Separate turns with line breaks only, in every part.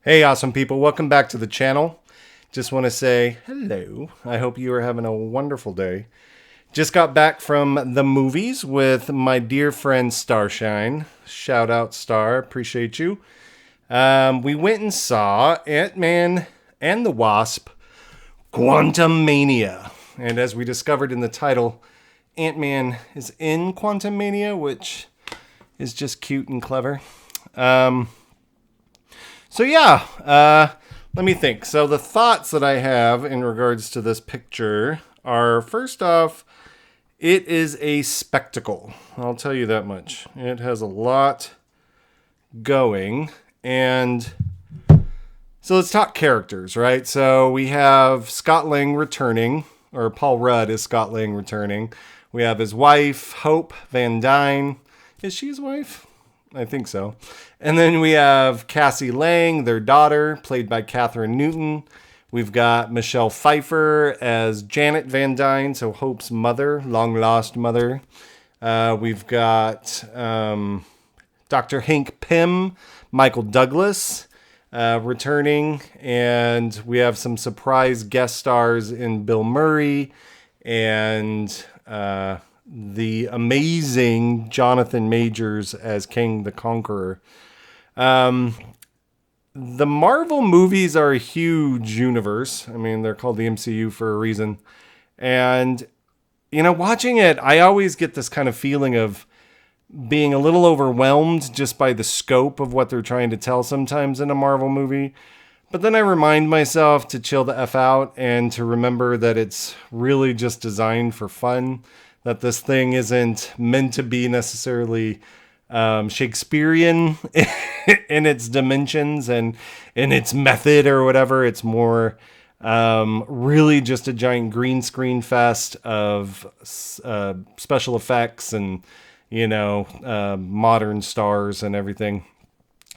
Hey, awesome people. Welcome back to the channel. Just want to say hello. I hope you are having a wonderful day. Just got back from the movies with my dear friend Starshine. Shout out, Star. Appreciate you. We went and saw Ant-Man and the Wasp, Quantumania. And as we discovered in the title, Ant-Man is in Quantumania, which is just cute and clever. Let me think. So the thoughts that I have in regards to this picture are, first off, it is a spectacle. I'll tell you that much. It has a lot going. And so let's talk characters, right? So we have Scott Lang returning, or Paul Rudd is Scott Lang returning. We have his wife, Hope Van Dyne. Is she his wife? I think so. And then we have Cassie Lang, their daughter, played by Catherine Newton. We've got Michelle Pfeiffer as Janet Van Dyne, so Hope's mother, long-lost mother. We've got Dr. Hank Pym, Michael Douglas returning. And we have some surprise guest stars in Bill Murray and the amazing Jonathan Majors as King the Conqueror. The Marvel movies are a huge universe. I mean, they're called the MCU for a reason. And, watching it, I always get this kind of feeling of being a little overwhelmed just by the scope of what they're trying to tell sometimes in a Marvel movie. But then I remind myself to chill the F out and to remember that it's really just designed for fun. That this thing isn't meant to be necessarily Shakespearean in its dimensions and in its method or whatever. It's more really just a giant green screen fest of special effects and, modern stars and everything.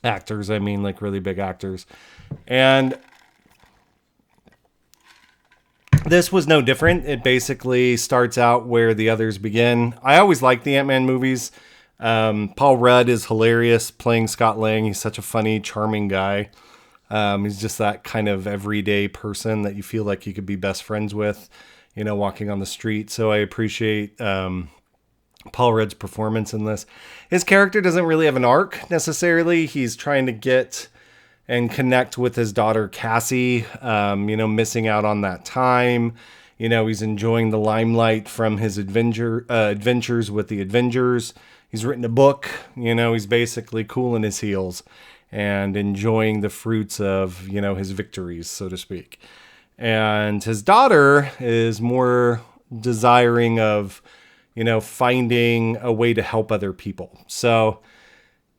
Actors, I mean, like really big actors. And this was no different. It basically starts out where the others begin. I always like the Ant-Man movies. Paul Rudd is hilarious playing Scott Lang. He's such a funny, charming guy. He's just that kind of everyday person that you feel like you could be best friends with, walking on the street. So I appreciate Paul Rudd's performance in this. His character doesn't really have an arc necessarily. He's trying to get and connect with his daughter, Cassie, missing out on that time. He's enjoying the limelight from his adventures with the Avengers. He's written a book. He's basically cooling his heels and enjoying the fruits of, his victories, so to speak. And his daughter is more desiring of, finding a way to help other people. So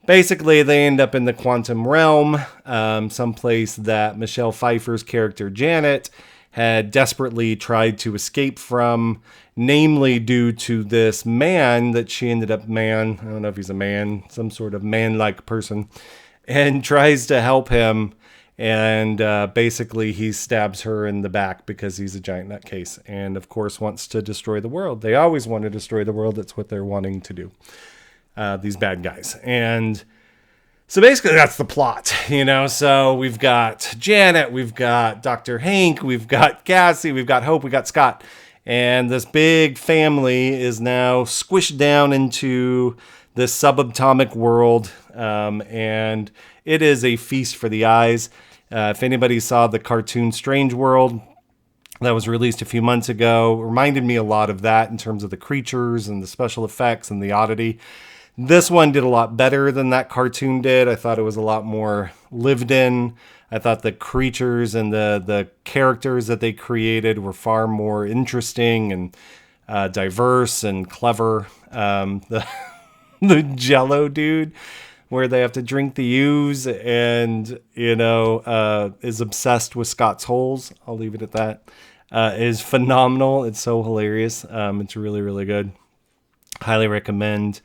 basically, they end up in the quantum realm, someplace that Michelle Pfeiffer's character, Janet, had desperately tried to escape from, namely due to this man that she ended up I don't know if he's a man, some sort of man-like person, and tries to help him. And basically, he stabs her in the back because he's a giant nutcase and, of course, wants to destroy the world. They always want to destroy the world. That's what they're wanting to do. These bad guys. And so basically that's the plot, so we've got Janet, we've got Dr. Hank, we've got Cassie, we've got Hope, we've got Scott. And this big family is now squished down into this subatomic world. And it is a feast for the eyes. If anybody saw the cartoon Strange World that was released a few months ago, reminded me a lot of that in terms of the creatures and the special effects and the oddity. This one did a lot better than that cartoon did. I thought it was a lot more lived in. I thought the creatures and the characters that they created were far more interesting and diverse and clever. The Jello dude, where they have to drink the ooze and, is obsessed with Scott's holes. I'll leave it at that. Is phenomenal. It's so hilarious. It's really, really good. Highly recommend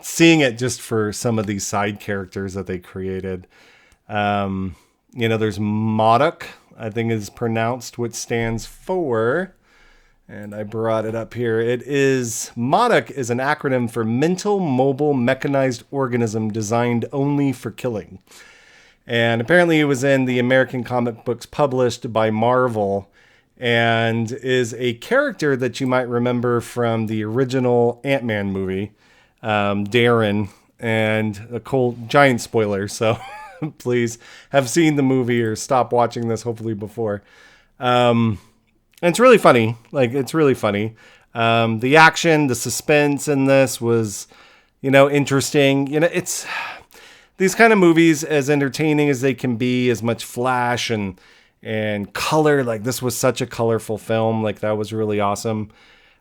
seeing it just for some of these side characters that they created. There's Modok, I think is pronounced, which stands for, and I brought it up here. Modok is an acronym for Mental Mobile Mechanized Organism Designed Only for Killing. And apparently, it was in the American comic books published by Marvel, and is a character that you might remember from the original Ant-Man movie, Darren, and a cool giant spoiler. So please have seen the movie or stop watching this hopefully before. And it's really funny. Like, it's really funny. The action, the suspense in this was, interesting. It's these kind of movies, as entertaining as they can be, as much flash and color. Like, this was such a colorful film. Like, that was really awesome.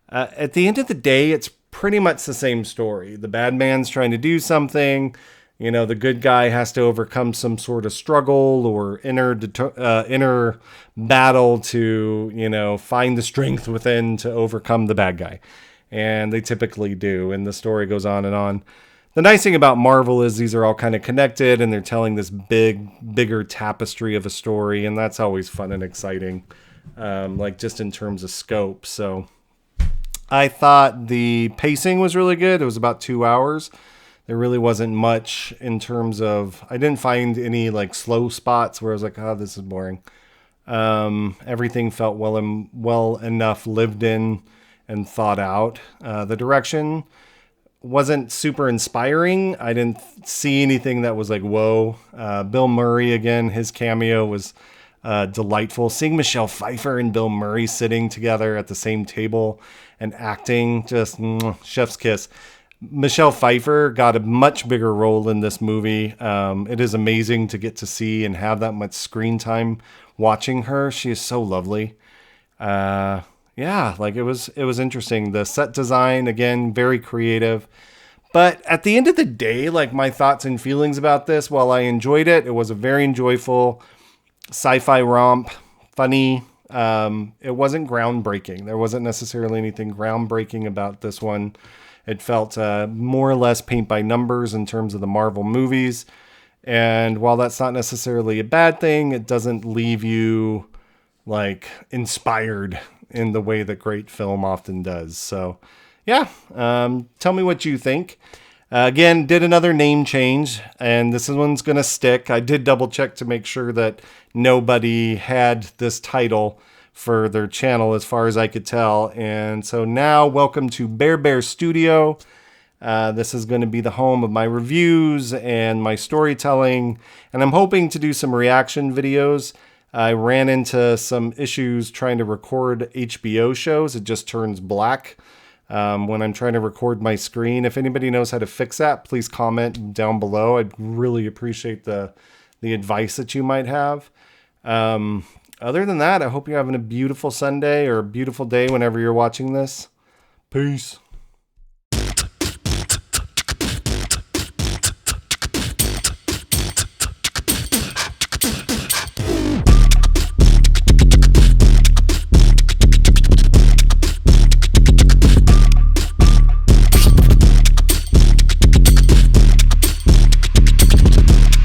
At the end of the day, it's pretty much the same story. The bad man's trying to do something. The good guy has to overcome some sort of struggle or inner battle to, find the strength within to overcome the bad guy. And they typically do. And the story goes on and on. The nice thing about Marvel is these are all kind of connected, and they're telling this bigger tapestry of a story. And that's always fun and exciting, like just in terms of scope. So I thought the pacing was really good. It was about 2 hours. There really wasn't much in terms of, I didn't find any like slow spots where I was like, oh, this is boring. Everything felt well enough lived in and thought out. The direction wasn't super inspiring. I didn't see anything that was like, whoa. Bill Murray, again, his cameo was delightful. Seeing Michelle Pfeiffer and Bill Murray sitting together at the same table and acting, just chef's kiss. Michelle Pfeiffer got a much bigger role in this movie. It is amazing to get to see and have that much screen time watching her. She is so lovely. Like it was interesting. The set design, again, very creative. But at the end of the day, like my thoughts and feelings about this, while I enjoyed it, it was a very enjoyable sci-fi romp, funny. It wasn't groundbreaking. There wasn't necessarily anything groundbreaking about this one. It felt more or less paint by numbers in terms of the Marvel movies. And while that's not necessarily a bad thing, it doesn't leave you like inspired in the way that great film often does. So yeah, tell me what you think. Again, did another name change, and this one's going to stick. I did double check to make sure that nobody had this title for their channel as far as I could tell. And so now, welcome to Bear Studio. This is going to be the home of my reviews and my storytelling, and I'm hoping to do some reaction videos. I ran into some issues trying to record HBO shows. It just turns black when I'm trying to record my screen. If anybody knows how to fix that, please comment down below. I'd really appreciate the advice that you might have. Other than that, I hope you're having a beautiful Sunday or a beautiful day whenever you're watching this. Peace.